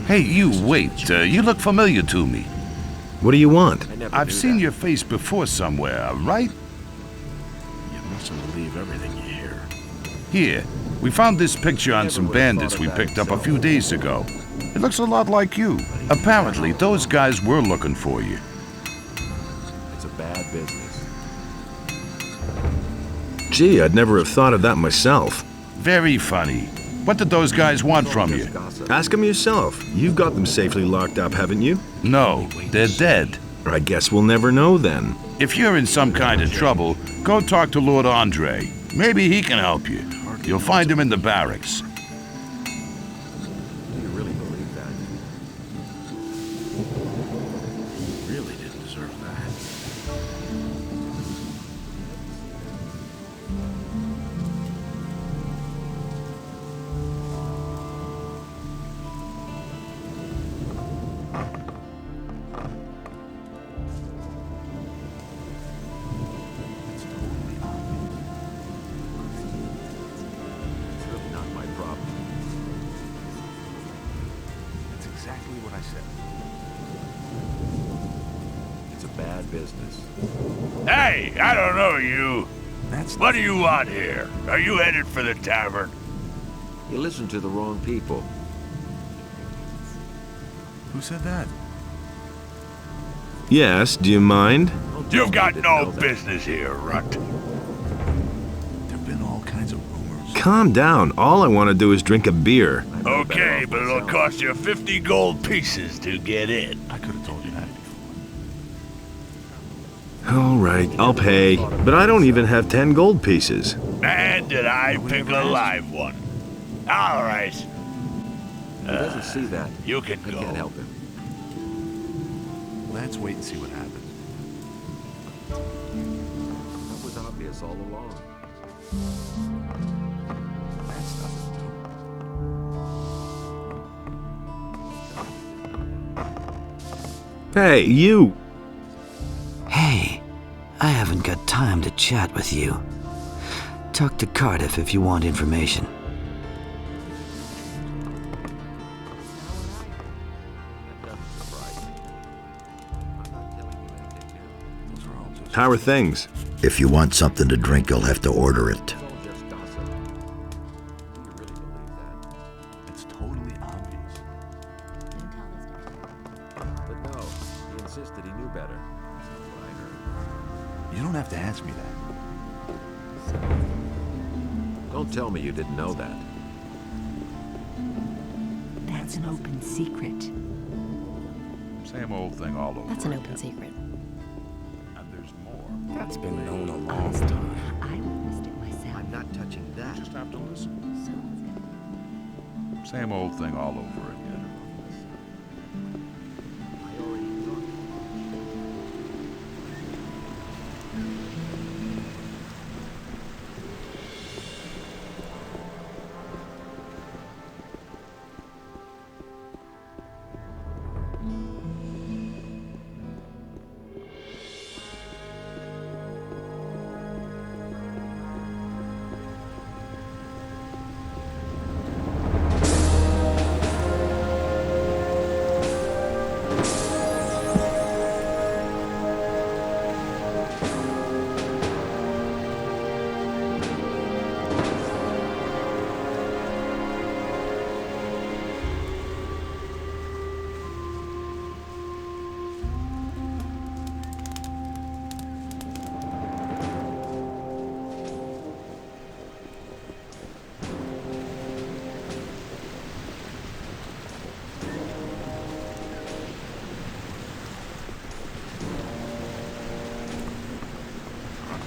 Hey, you, wait. You look familiar to me. What do you want? I've seen your face before somewhere, right? You mustn't believe everything you hear. Here, we found this picture on some bandits we picked up a few days ago. It looks a lot like you. Apparently, those guys were looking for you. It's a bad business. Gee, I'd never have thought of that myself. Very funny. What did those guys want from you? Ask them yourself. You've got them safely locked up, haven't you? No, they're dead. I guess we'll never know then. If you're in some kind of trouble, go talk to Lord Andre. Maybe he can help you. You'll find him in the barracks. Do you really believe that? You really didn't deserve that. It's really not my problem. It's exactly what I said. It's a bad business. Hey, I don't know you. That's What do you want here? Are you headed for the tavern? You listen to the wrong people. Who said that? Yes, do you mind? Don't tell You've me got you didn't no know that. business here, Runt. There've been all kinds of rumors. Calm down. All I want to do is drink a beer. I know better Okay, off but it'll myself. cost you 50 gold pieces to get in. I could have told you that before. All right, I'll pay. But I don't even have 10 gold pieces. Man, did I pick a live one. All right, He doesn't see that. you can I go. can't help him. Let's wait and see what happens. That was obvious all along. That stuff is true. Hey, you! Hey, I haven't got time to chat with you. Talk to Cardiff if you want information. Those are all just... How are things? If you want something to drink, you'll have to order it. It's all just gossip. Do you really believe that? It's totally obvious. But no, he insisted he knew better. That's not what I heard. You don't have to ask me that. Don't tell me you didn't know that. That's an open secret. Same old thing all over. That's an open secret. And there's more. That's been known a long Honestly, time. I witnessed it myself. I'm not touching that. Just have to listen. Someone's gonna... Same old thing all over again. I already thought.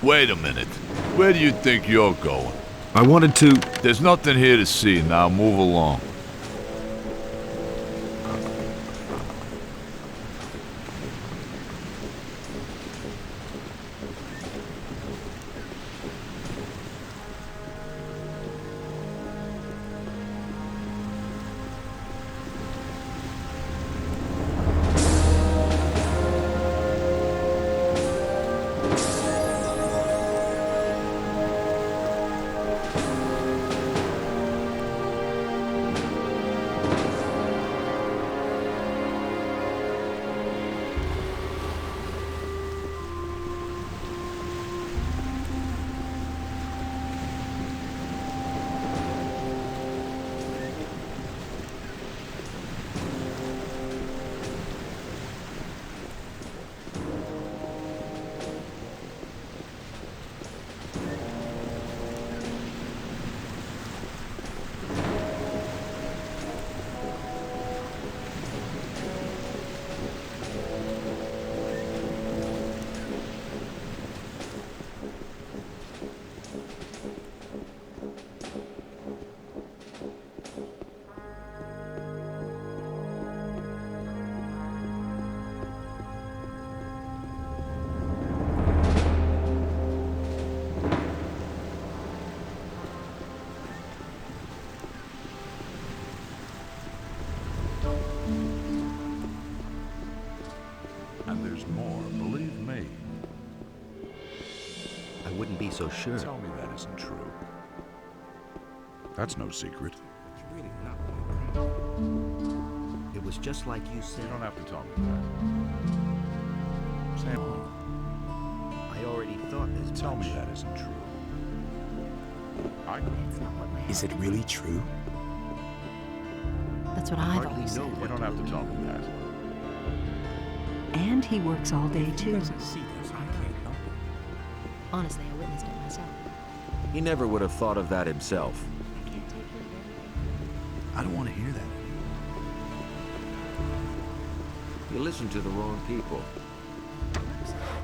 Wait a minute. Where do you think you're going? I wanted to... There's nothing here to see. Now move along. so sure. Tell me that isn't true. That's no secret. It was just like you said. You don't have to tell me that. Sam, I already thought as tell much. me that isn't true. That's not what my Is it really true? That's what I've Hardly always know said. You don't have to tell me that. And he works all day too. Doesn't see this. I can't help it. Honestly, I witnessed it myself. He never would have thought of that himself. I can't take care of everything. I don't want to hear that. You listen to the wrong people. That's enough.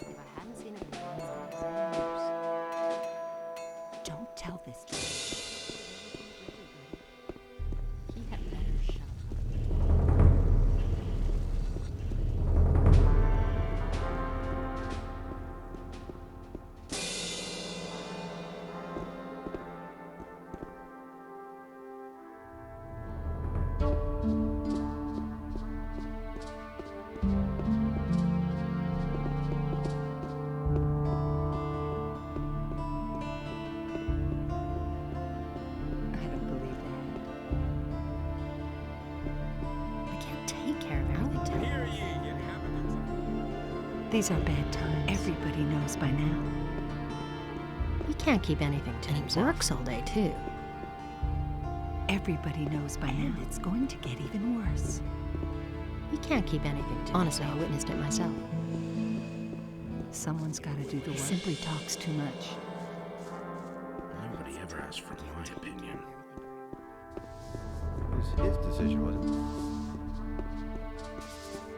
If I hadn't seen it in years. Don't tell this to him. He had better shut up. I don't believe that. I can't take care of everything to Hear ye, inhabitants of These are bad times. Everybody knows by now. He can't keep anything to himself. He works all day, too. Everybody knows by now. And it's going to get even worse. He can't keep anything to Honestly, himself. I witnessed it myself. Someone's got to do the work. He simply talks too much. Nobody ever asks for my opinion. It was his decision, wasn't it?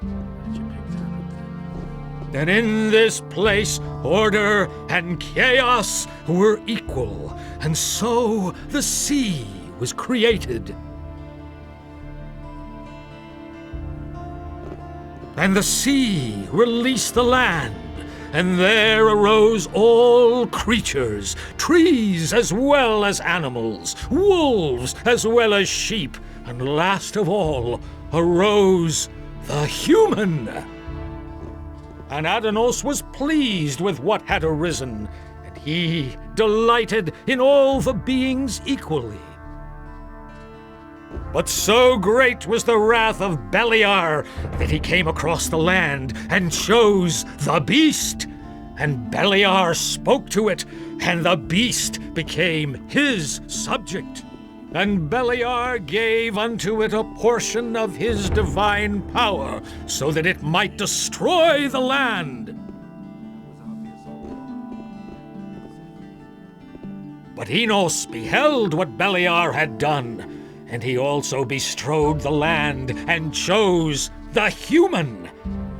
Where'd you pick that up? That in this place order and chaos were equal, and so the sea was created. And the sea released the land, and there arose all creatures, trees as well as animals, wolves as well as sheep, and last of all arose the human. And Adanos was pleased with what had arisen, and he delighted in all the beings equally. But so great was the wrath of Beliar that he came across the land and chose the beast. And Beliar spoke to it, and the beast became his subject. And Beliar gave unto it a portion of his divine power, so that it might destroy the land. But Enos beheld what Beliar had done, and he also bestrode the land and chose the human.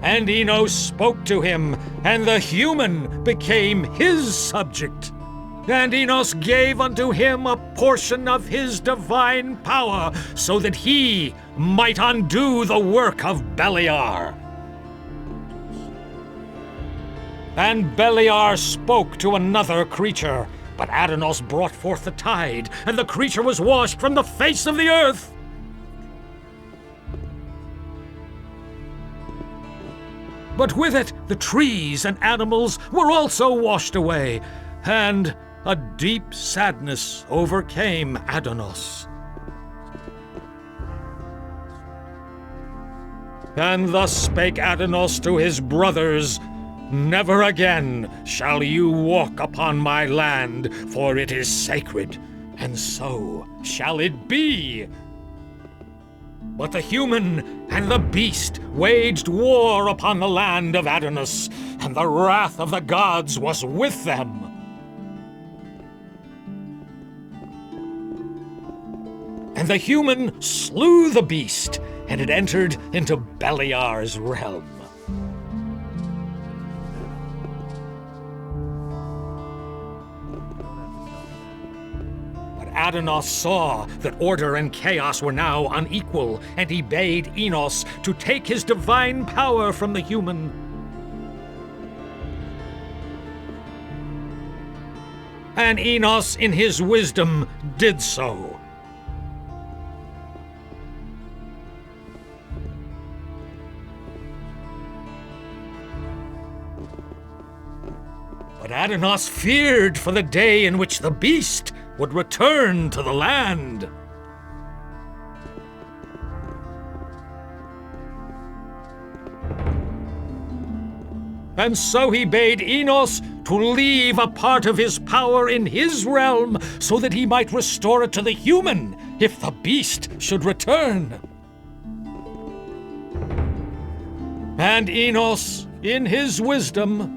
And Enos spoke to him, and the human became his subject. And Enos gave unto him a portion of his divine power, so that he might undo the work of Beliar. And Beliar spoke to another creature, but Adanos brought forth the tide, and the creature was washed from the face of the earth. But with it, the trees and animals were also washed away, and a deep sadness overcame Adanos. And thus spake Adanos to his brothers, Never again shall you walk upon my land, for it is sacred, and so shall it be. But the human and the beast waged war upon the land of Adanos, and the wrath of the gods was with them. the human slew the beast, and it entered into Beliar's realm. But Adonos saw that order and chaos were now unequal, and he bade Enos to take his divine power from the human. And Enos, in his wisdom, did so. But Adonos feared for the day in which the beast would return to the land. And so he bade Enos to leave a part of his power in his realm so that he might restore it to the human if the beast should return. And Enos, in his wisdom,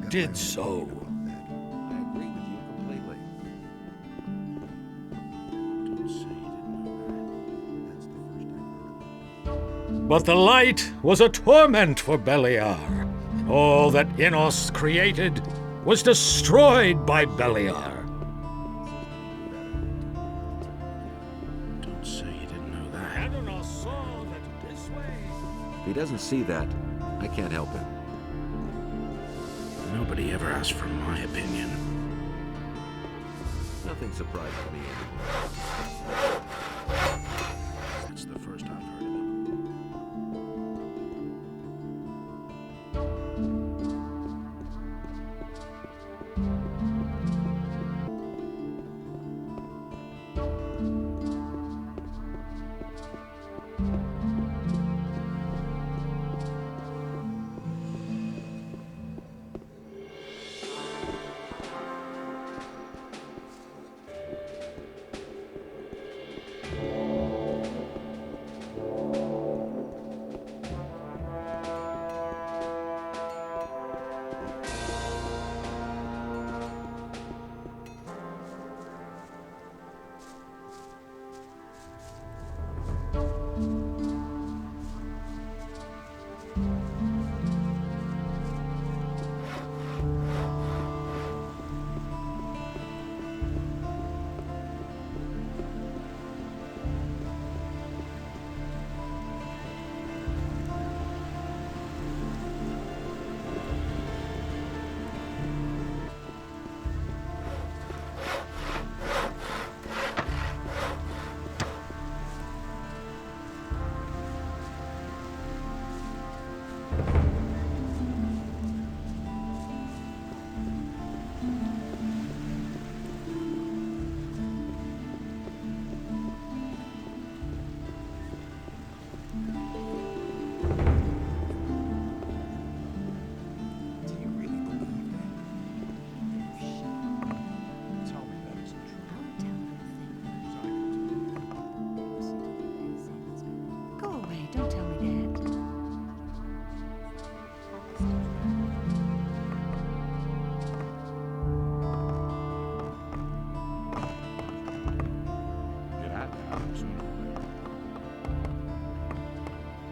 did so. I agree with you completely. Don't say you didn't know that. That's the first I've heard. But the light was a torment for Beliar. All that Enos created was destroyed by Beliar. Don't say you didn't know that. Adonos saw that this way. If he doesn't see that, I can't help him. Nobody ever asked for my opinion. Nothing surprises me anymore. That's the first I've heard of it.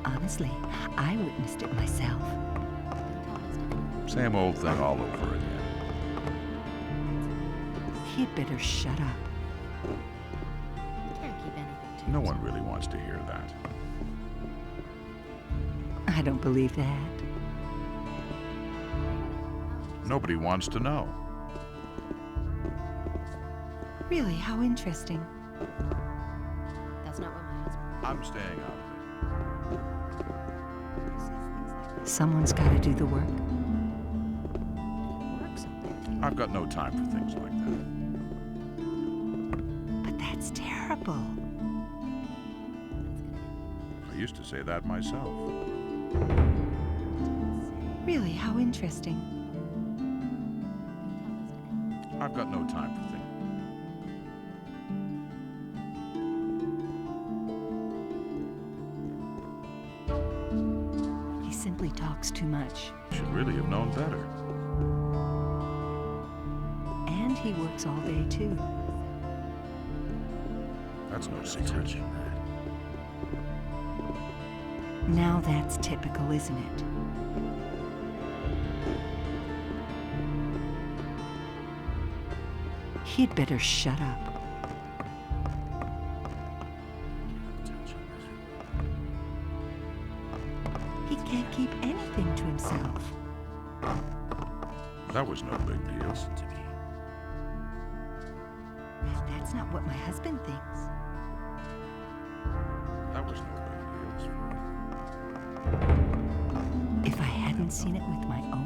Honestly, I witnessed it myself. Same old thing all over again. He'd better shut up. Can't keep anything to No himself. one really wants to hear that. I don't believe that. Nobody wants to know. Really, how interesting. That's not what my husband. I'm staying out of Someone's got to do the work. Works all day. it. I've got no time for things like that. But that's terrible. I used to say that myself. Really, how interesting. I've got no time for things. He simply talks too much. Should really have known better. And he works all day, too. That's no secret. Now that's typical, isn't it? He'd better shut up. He can't keep anything to himself. That was no big deal. That's not what my husband thinks. That was no big deal. If I hadn't seen it with my own